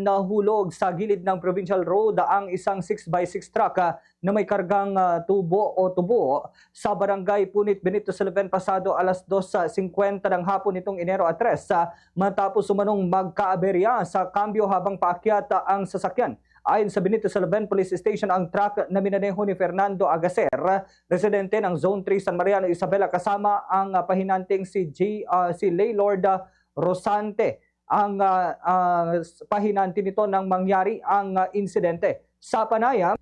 Nahulog sa gilid ng Provincial Road ang isang 6x6 truck na may kargang tubo sa barangay Punit Benito Silven pasado alas 2:50 ng hapon nitong Enero 3 matapos umanong magkaaberya sa kambyo habang paakyat ang sasakyan. Ayon sa Benito Silven Police Station, ang truck na minaneho ni Fernando Agacer, residente ng Zone 3 San Mariano, Isabela, kasama ang pahinanting si Laylord Rosante. Ang pahinanti nito nang mangyari ang insidente. Sa panayam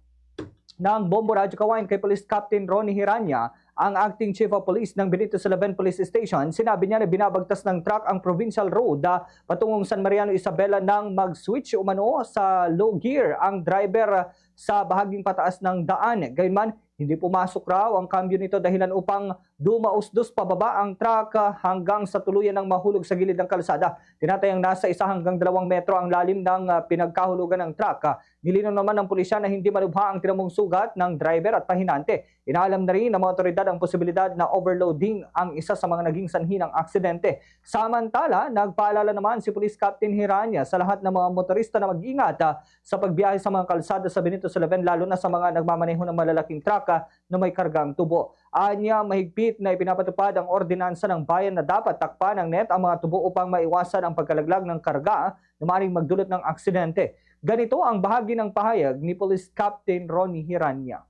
ng Bombo Radyo Kawain kay Police Captain Ronnie Hiranya, ang Acting Chief of Police ng Benito Silven Police Station, sinabi niya na binabagtas ng truck ang Provincial Road patungong San Mariano, Isabela nang mag-switch umano sa low gear ang driver sa bahaging pataas ng daan. Gayunman, hindi pumasok raw ang kambyo nito dahilan upang dumausdos pababa ang truck hanggang sa tuluyan ng mahulog sa gilid ng kalsada. Tinatayang nasa 1 hanggang 2 metro ang lalim ng pinagkahulugan ng truck. Nilinaw naman ng pulisya na hindi malubha ang tinamong sugat ng driver at pahinante. Inaalam na rin ng mga otoridad ang posibilidad na overloading ang isa sa mga naging sanhi ng aksidente. Samantala, nagpaalala naman si Police Captain Hiranya sa lahat ng mga motorista na mag-ingat sa pagbiyahe sa mga kalsada sa Benito Silven, lalo na sa mga nagmamaneho ng malalaking truck na may kargang tubo. Anya, mahigpit na ipinapatupad ang ordinansa ng bayan na dapat takpan ng net ang mga tubo upang maiwasan ang pagkalaglag ng karga na maaaring magdulot ng aksidente. Ganito ang bahagi ng pahayag ni Police Captain Ronnie Hiranya.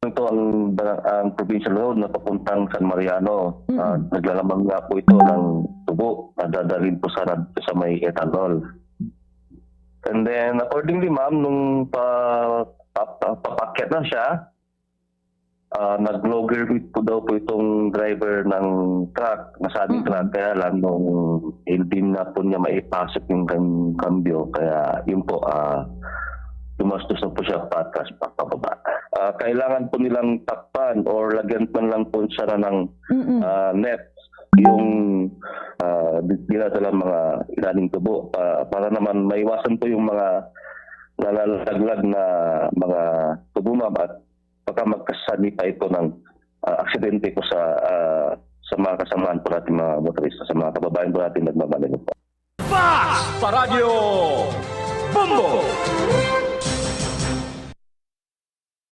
Ito ang provincial road na papuntang San Mariano. Naglalamang nga po ito ng tubo na dadalhin po sa may ethanol. And then accordingly, ma'am, nung papakyat na siya, nag-logger po daw po itong driver ng truck, nasabing truck, kaya lang nung hindi na po niya maipasok yung kambyo, kaya yun po, tumastos na po siya patras pababa. Kailangan po nilang takpan or lagyan man lang po siya ng net yung dinadalang mga ilaning tubo para naman maiwasan po yung mga nalalaglag na mga tubo, ma'am, at baka magkasani pa ito ng aksidente po sa mga kasamahan po natin mga motorista, sa mga kababayan po natin nagmamaneho po. Sa Radyo Bombo!